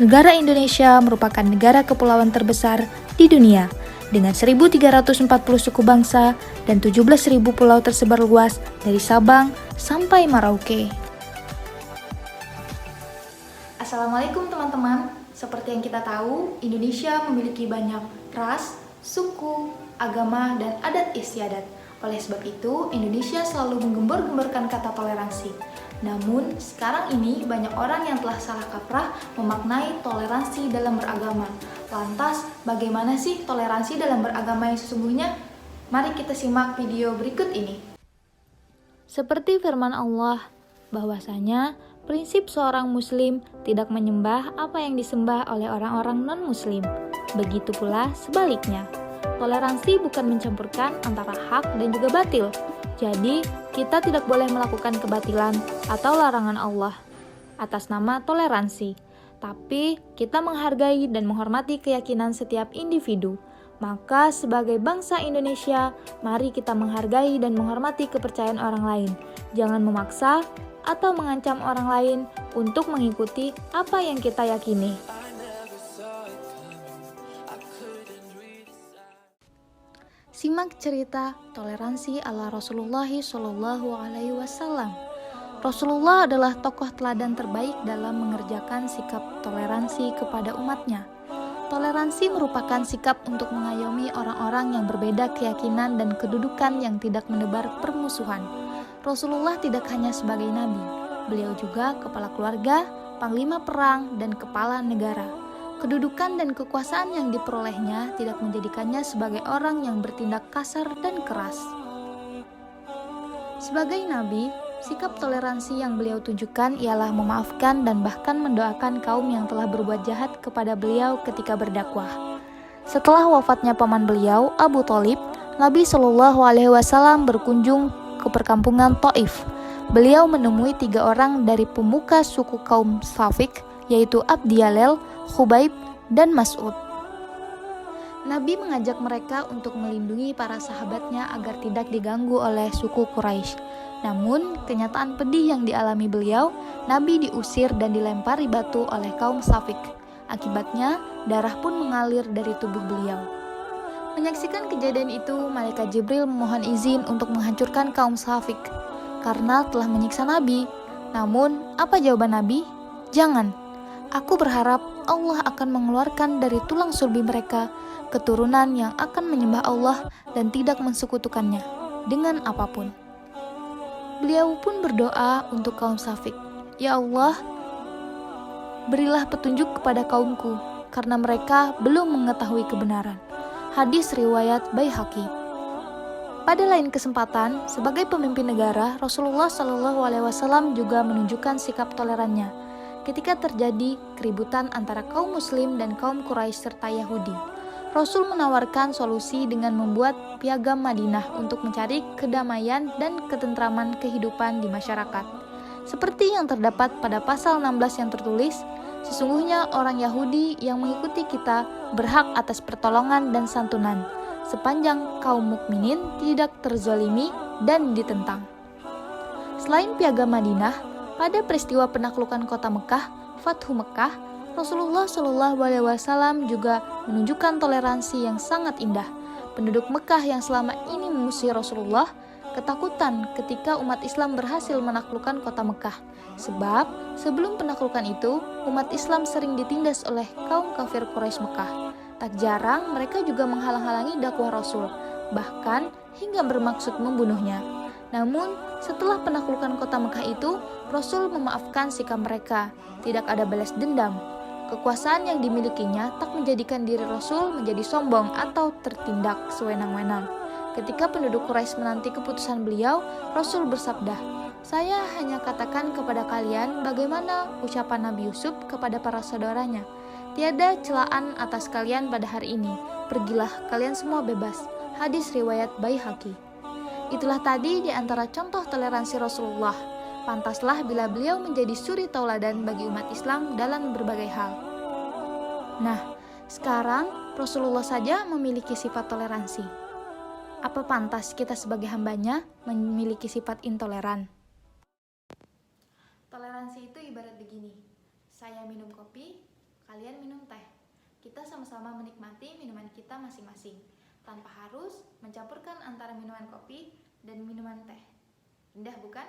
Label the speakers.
Speaker 1: Negara Indonesia merupakan negara kepulauan terbesar di dunia dengan 1.340 suku bangsa dan 17.000 pulau tersebar luas dari Sabang sampai Merauke. Assalamualaikum teman-teman. Seperti yang kita tahu, Indonesia memiliki banyak ras, suku, agama, dan adat istiadat. Oleh sebab itu, Indonesia selalu menggembor-gemborkan kata toleransi. Namun, sekarang ini banyak orang yang telah salah kaprah memaknai toleransi dalam beragama. Lantas, bagaimana sih toleransi dalam beragama yang sesungguhnya? Mari kita simak video berikut ini. Seperti firman Allah, bahwasanya prinsip seorang muslim tidak menyembah apa yang disembah oleh orang-orang non-muslim. Begitu pula sebaliknya. Toleransi bukan mencampurkan antara hak dan juga batil. Jadi, kita tidak boleh melakukan kebatilan atau larangan Allah atas nama toleransi. Tapi, kita menghargai dan menghormati keyakinan setiap individu. Maka, sebagai bangsa Indonesia, mari kita menghargai dan menghormati kepercayaan orang lain. Jangan memaksa atau mengancam orang lain untuk mengikuti apa yang kita yakini. Simak cerita toleransi ala Rasulullah SAW. Rasulullah adalah tokoh teladan terbaik dalam mengerjakan sikap toleransi kepada umatnya. Toleransi merupakan sikap untuk mengayomi orang-orang yang berbeda keyakinan dan kedudukan yang tidak menebar permusuhan. Rasulullah tidak hanya sebagai nabi, beliau juga kepala keluarga, panglima perang, dan kepala negara. Kedudukan dan kekuasaan yang diperolehnya tidak menjadikannya sebagai orang yang bertindak kasar dan keras. Sebagai nabi, sikap toleransi yang beliau tunjukkan ialah memaafkan dan bahkan mendoakan kaum yang telah berbuat jahat kepada beliau ketika berdakwah. Setelah wafatnya paman beliau, Abu Thalib, Nabi Shallallahu Alaihi Wasallam berkunjung ke perkampungan Taif. Beliau menemui 3 orang dari pemuka suku kaum Safik, yaitu Abdiyalel, Khubaib, dan Mas'ud. Nabi mengajak mereka untuk melindungi para sahabatnya agar tidak diganggu oleh suku Quraisy. Namun, kenyataan pedih yang dialami beliau, Nabi diusir dan dilempari batu oleh kaum Safik. Akibatnya, darah pun mengalir dari tubuh beliau. Menyaksikan kejadian itu, Malaikat Jibril memohon izin untuk menghancurkan kaum Safik karena telah menyiksa Nabi. Namun, apa jawaban Nabi? Jangan. Aku berharap Allah akan mengeluarkan dari tulang sulbi mereka keturunan yang akan menyembah Allah dan tidak mensekutukannya dengan apapun. Beliau pun berdoa untuk kaum Safik. Ya Allah, berilah petunjuk kepada kaumku karena mereka belum mengetahui kebenaran. Hadis riwayat Baihaqi. Pada lain kesempatan, sebagai pemimpin negara, Rasulullah SAW juga menunjukkan sikap tolerannya ketika terjadi keributan antara kaum muslim dan kaum Quraisy serta Yahudi. Rasul menawarkan solusi dengan membuat piagam Madinah untuk mencari kedamaian dan ketentraman kehidupan di masyarakat. Seperti yang terdapat pada pasal 16 yang tertulis, sesungguhnya orang Yahudi yang mengikuti kita berhak atas pertolongan dan santunan, sepanjang kaum mukminin tidak terzalimi dan ditentang. Selain piagam Madinah, pada peristiwa penaklukan kota Mekah, Fathu Mekah, Rasulullah SAW juga menunjukkan toleransi yang sangat indah. Penduduk Mekah yang selama ini mengusir Rasulullah ketakutan ketika umat Islam berhasil menaklukkan kota Mekah. Sebab sebelum penaklukan itu, umat Islam sering ditindas oleh kaum kafir Quraisy Mekah. Tak jarang mereka juga menghalang-halangi dakwah Rasul, bahkan hingga bermaksud membunuhnya. Namun, setelah penaklukan kota Mekah itu, Rasul memaafkan sikap mereka, tidak ada balas dendam. Kekuasaan yang dimilikinya tak menjadikan diri Rasul menjadi sombong atau tertindak sewenang-wenang. Ketika penduduk Quraisy menanti keputusan beliau, Rasul bersabda, "Saya hanya katakan kepada kalian bagaimana ucapan Nabi Yusuf kepada para saudaranya. Tiada celaan atas kalian pada hari ini. Pergilah, kalian semua bebas." Hadis riwayat Baihaqi. Itulah tadi di antara contoh toleransi Rasulullah. Pantaslah bila beliau menjadi suri tauladan bagi umat Islam dalam berbagai hal. Nah, sekarang Rasulullah saja memiliki sifat toleransi. Apa pantas kita sebagai hambanya memiliki sifat intoleran? Toleransi itu ibarat begini. Saya minum kopi, kalian minum teh. Kita sama-sama menikmati minuman kita masing-masing, tanpa harus mencampurkan antara minuman kopi dan minuman teh. Indah bukan?